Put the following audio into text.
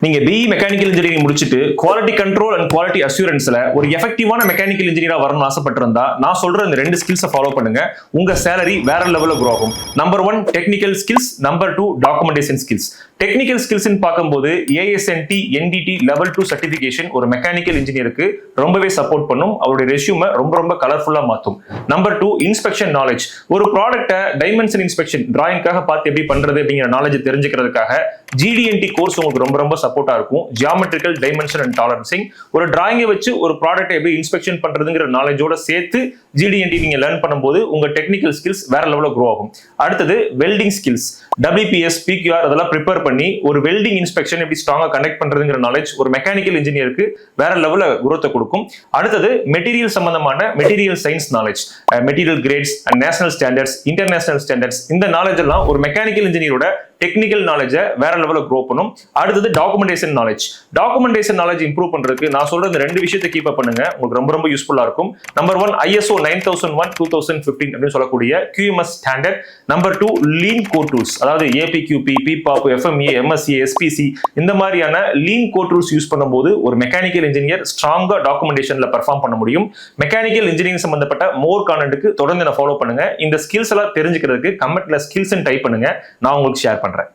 நீங்க BE mechanical engineering முடிச்சுட்டு quality control and quality அஷூரன்ஸ்ல ஒரு எஃபெக்டிவான மெக்கானிக்கல் இன்ஜினியரா வரணும்னு ஆசைப்பட்டிருந்தா நான் சொல்ற இந்த ரெண்டு ஸ்கில்ஸை ஃபாலோ பண்ணுங்க. உங்க சேலரி வேற லெவல்ல க்ரோ ஆகும். Number 1 technical skills, number 2 documentation skills. Technical skills பார்க்கும்போது ASNT NDT லெவல் 2 சர்டிபிகேஷன் ஒரு மெக்கானிக்கல் இன்ஜினியருக்கு ரொம்பவே சப்போர்ட் பண்ணும். அவருடைய ரெஸ்யூமை ரொம்ப கலர்ஃபுல்லா மாத்தும். Number 2 inspection knowledge. ஒரு ப்ராடக்ட்டை டைமென்ஷன் இன்ஸ்பெக்ஷன் டிராயிங்காக பார்த்து எப்படி பண்றது அப்படிங்கிற நாலேஜ் தெரிஞ்சுக்கிறதுக்காக GD&T கோர்ஸ் உங்களுக்கு ரொம்ப சப்போர்ட்டா இருக்கும். Geometrical dimension and tolerancing. ஒரு டிராயிங்கை வச்சு ஒரு ப்ராடக்ட்டை எப்படி இன்ஸ்பெக்ஷன் பண்றதுங்கிற நாலேஜோட சேர்த்து GD&T நீங்க லேர்ன் பண்ணும்போது உங்க டெக்னிக்கல் ஸ்கில்ஸ் வேற லெவல்ல க்ரோ ஆகும். அடுத்தது வெல்டிங் ஸ்கில்ஸ். WPS PQR அதெல்லாம் ப்ரிப்பேர் பண்ணி ஒரு வெல்டிங் இன்ஸ்பெக்ஷன் எப்படி ஸ்ட்ராங்கா கனெக்ட் பண்றதுங்கிற நாலேஜ் ஒரு மெக்கானிக்கல் இன்ஜினியருக்கு வேற லெவல்ல குரோத்தை கொடுக்கும். அடுத்தது மெட்டீரியல் சம்பந்தமான material science knowledge, material grades and national standards, international standards. இந்த நாலேஜ் எல்லாம் ஒரு மெக்கானிக்கல் இன்ஜினியரோட டெக்னிக்கல் நாலேஜை வேற லெவல்ல க்ரோ பண்ணும். அடுத்தது documentation knowledge. Documentation knowledge improve பண்றதுக்கு நான் சொல்ற இந்த ரெண்டு விஷயத்தை கீப் அப் பண்ணுங்க. உங்களுக்கு ரொம்ப யூஸ்ஃபுல்லா இருக்கும். நம்பர் 1 ISO 9001 2015 அப்படின்னு சொல்லக்கூடிய QMS standard. Number 2 lean code tools, அதாவது APQP, PPOP, FMEA, MSA, SPC இந்த மாதிரியான லீன் கோட் டூல்ஸ் யூஸ் பண்ணும்போது ஒரு மெக்கானிக்கல் இன்ஜினியர் ஸ்ட்ராங்கா டாக்குமெண்டேஷன்ல பெர்ஃபார்ம் பண்ண முடியும். மெக்கானிக்கல் இன்ஜினியரிங் சம்பந்தப்பட்ட மோர் கான்டென்ட்க்கு தொடர்ந்து ஃபாலோ பண்ணுங்க. இந்த ஸ்கில்ஸ் எல்லாம் தெரிஞ்சுக்கிறதுக்கு கமெண்ட்ல ஸ்கில்ஸ் டைப் பண்ணுங்க. நான் உங்களுக்கு ஷேர் பண்றேன்.